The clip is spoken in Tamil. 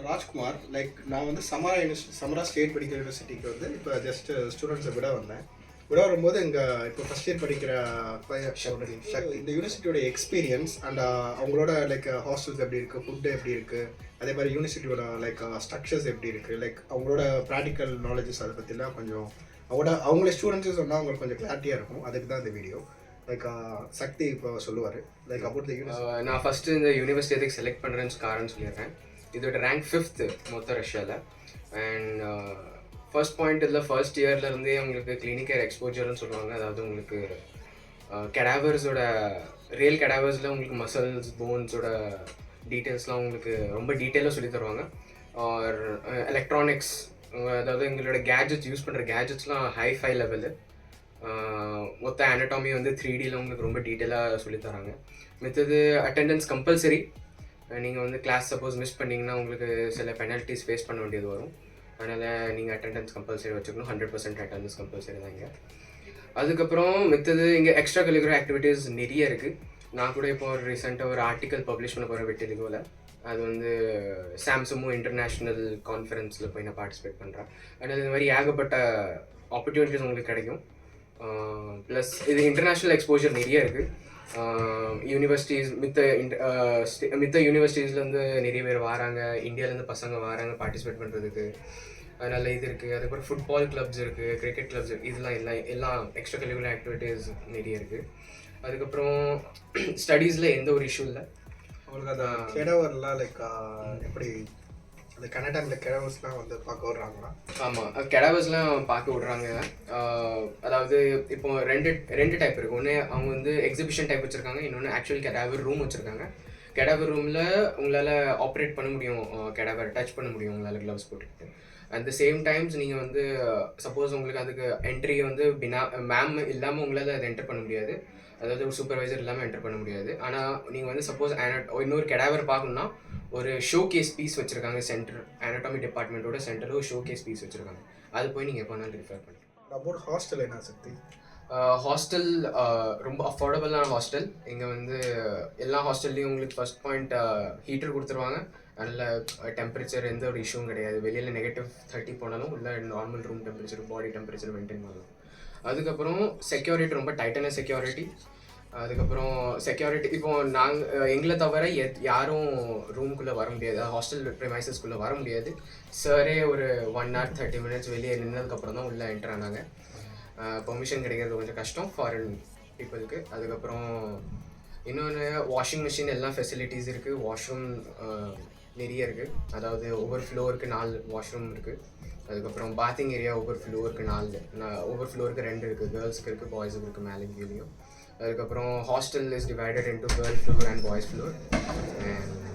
ராஜ்குமார். நான் வந்து சமரா ஸ்டேட் படிக்கிற யூனிவர்சிட்டிக்கு வந்து இப்போ ஜஸ்ட் ஸ்டூடெண்ட்ஸை விட வரும்போது இங்கே இப்போ ஃபஸ்ட் இயர் படிக்கிற சக்தி இந்த யூனிவர்சிட்டியோட எக்ஸ்பீரியன்ஸ் அண்ட் அவங்களோட ஹாஸ்டல்ஸ் எப்படி இருக்குது, ஃபுட்டு எப்படி இருக்குது, அதே மாதிரி யூனிவர்சிட்டியோட ஸ்ட்ரக்சர்ஸ் எப்படி இருக்குது, அவங்களோட ப்ராக்டிக்கல் நாலேஜஸ் அதை பற்றிலாம் கொஞ்சம் அவங்களே ஸ்டூடெண்ட்ஸு சொன்னால் அவங்களுக்கு கொஞ்சம் கிளாரிட்டியாக இருக்கும். அதுக்கு தான் இந்த வீடியோ. சக்தி இப்போ சொல்லுவார் அபவுட் த யூனிவர்சிட்டி. நான் ஃபஸ்ட்டு இந்த யூனிவர்சிட்டி எதுக்கு செலக்ட் பண்ணுறேன்னு காரணம் சொல்லிடுறேன். இதோட ரேங்க் 5th மொத்தம் ரஷ்யாவில். அண்ட் ஃபர்ஸ்ட் பாயிண்ட் இதில் ஃபர்ஸ்ட் இயர்லேருந்தே உங்களுக்கு கிளினிக்கல் எக்ஸ்போஜர்னு சொல்லுவாங்க. அதாவது உங்களுக்கு கெடாவர்ஸோட ரியல் கெடாவர்ஸில் உங்களுக்கு மசில்ஸ் போன்ஸோட டீட்டெயில்ஸ்லாம் உங்களுக்கு ரொம்ப டீட்டெயிலாக சொல்லி தருவாங்க. ஆர் எலக்ட்ரானிக்ஸ், அதாவது எங்களோட கேஜெட்ஸ் யூஸ் பண்ணுற கேஜெட்ஸ்லாம் ஹை லெவலு. மொத்த ஆனட்டாமி வந்து 3Dயில் உங்களுக்கு ரொம்ப டீட்டெயிலாக சொல்லித்தராங்க. மித்தது அட்டெண்டன்ஸ் கம்பல்சரி. நீங்கள் வந்து கிளாஸ் சப்போஸ் மிஸ் பண்ணிங்கன்னா உங்களுக்கு சில பெனால்ட்டிஸ் ஃபேஸ் பண்ண வேண்டியது வரும். அதனால் நீங்கள் அட்டெண்டன்ஸ் கம்பல்சரி வச்சுக்கணும். 100% அட்டெண்டன்ஸ் கம்பல்சரி தான் இங்கே. அதுக்கப்புறம் மித்தது இங்கே எக்ஸ்ட்ரா கரிக்குலர் ஆக்டிவிட்டீஸ் நிறைய இருக்குது. நான் கூட இப்போ ரீசெண்டாக ஒரு ஆர்டிக்கல் பப்ளிஷ் பண்ண போகிறேன் வெட்டிலிகோவில். அது வந்து சாம்சமோ இன்டர்நேஷ்னல் கான்ஃபரன்ஸில் போய் நான் பார்ட்டிசிபேட் பண்ணுறேன். அதனால் இது மாதிரி ஏகப்பட்ட ஆப்பர்ச்சுனிட்டிஸ் உங்களுக்கு கிடைக்கும். ப்ளஸ் இது இன்டர்நேஷ்னல் எக்ஸ்போஜர் நிறைய இருக்குது. யூனிவர்சிட்டிஸ் மித்த யூனிவர்சிட்டிஸ்லேருந்து நிறைய பேர் வராங்க, இந்தியாவிலேருந்து பசங்க வராங்க பார்ட்டிசிபேட் பண்ணுறதுக்கு. அதனால் இது இருக்குது. அதுக்கப்புறம் ஃபுட்பால் கிளப்ஸ் இருக்குது, கிரிக்கெட் கிளப்ஸ் இருக்குது. இதெல்லாம் எல்லாம் எக்ஸ்ட்ரா கரிக்குலர் ஆக்டிவிட்டீஸ் நிறைய இருக்குது. அதுக்கப்புறம் ஸ்டடீஸில் எந்த ஒரு இஷ்யூ இல்லை. அவங்களுக்கு அந்த கெடவர்லாம் எப்படி அந்த கனடாவில் கெடவர்ஸ்லாம் வந்து பார்க்க விடுறாங்களா? ஆமாம், கெடாவர்ஸ்லாம் பார்க்க விடுறாங்க. அதாவது இப்போ ரெண்டு டைப் இருக்குது. ஒன்று அவங்க வந்து எக்ஸிபிஷன் டைப் வச்சுருக்காங்க, இன்னொன்று ஆக்சுவல் கெடாவர் ரூம் வச்சுருக்காங்க. கெடாவர் ரூமில் உங்களால் ஆப்ரேட் பண்ண முடியும், கெடாவர் டச் பண்ண முடியும் உங்களால் க்ளவுஸ் போட்டுக்கிட்டு. அட் த சேம் டைம்ஸ் நீங்கள் வந்து சப்போஸ் உங்களுக்கு அதுக்கு என்ட்ரி வந்து மேம் இல்லாமல் உங்களால் அதை என்டர் பண்ண முடியாது. அதாவது ஒரு சூப்பர்வைசர் இல்லாமல் என்டர் பண்ண முடியாது. ஆனால் நீங்கள் வந்து சப்போஸ் இன்னொரு கெடாவர் பார்க்கணுன்னா ஒரு ஷோ கேஸ் பீஸ் வச்சுருக்காங்க. சென்டர் ஆனட்டாமி டிபார்ட்மெண்ட்டோட சென்டரில் ஒரு ஷோ கேஸ் பீஸ் வச்சுருக்காங்க. அது போய் நீங்கள் எப்போ வேணாலும் ரிஃபர் பண்ணிக்கலாம். அபவுட் ஹாஸ்டல் என்ன சக்தி? ஹாஸ்டல் ரொம்ப அஃபோர்டபுளான ஹாஸ்டல். இங்கே வந்து எல்லா ஹாஸ்டல்லையும் உங்களுக்கு ஃபர்ஸ்ட் பாயிண்ட் ஹீட்டர் கொடுத்துருவாங்க. நல்ல டெம்பரேச்சர் எந்த ஒரு இஷ்யூவும் கிடையாது. வெளியில் -30 போனாலும் உள்ள normal room temperature body temperature maintain பண்ணலாம். அதுக்கப்புறம் செக்யூரிட்டி ரொம்ப டைட்டான செக்யூரிட்டி. அதுக்கப்புறம் செக்யூரிட்டி இப்போ எங்களை தவிர யாரும் ரூம்குள்ளே வர முடியாது, ஹாஸ்டல் ப்ரிமைசஸ்குள்ளே வர முடியாது. சாரே ஒரு 1 hour 30 minutes வெளியே நின்றதுக்கப்புறம் தான் உள்ளே என்டர் ஆனாங்க. பெர்மிஷன் கிடைக்கிறது கொஞ்சம் கஷ்டம் ஃபாரின் பீப்புளுக்கு. அதுக்கப்புறம் இன்னொன்று வாஷிங் மிஷின் எல்லாம் ஃபெசிலிட்டிஸ் இருக்குது. வாஷ்ரூம் நிறைய இருக்குது. அதாவது ஒவ்வொரு ஃப்ளோருக்கு 4 வாஷ்ரூம் இருக்குது. அதுக்கப்புறம் பாத்திங் ஏரியா ஒவ்வொரு ஃப்ளோருக்கு 4, ஒவ்வொரு ஃப்ளோருக்கு 2 இருக்குது. கேர்ள்ஸுக்கு இருக்குது, பாய்ஸுக்கு இருக்குது, மேலே கீழேயும். அதுக்கப்புறம் hostel is divided into girl floor and boys floor. And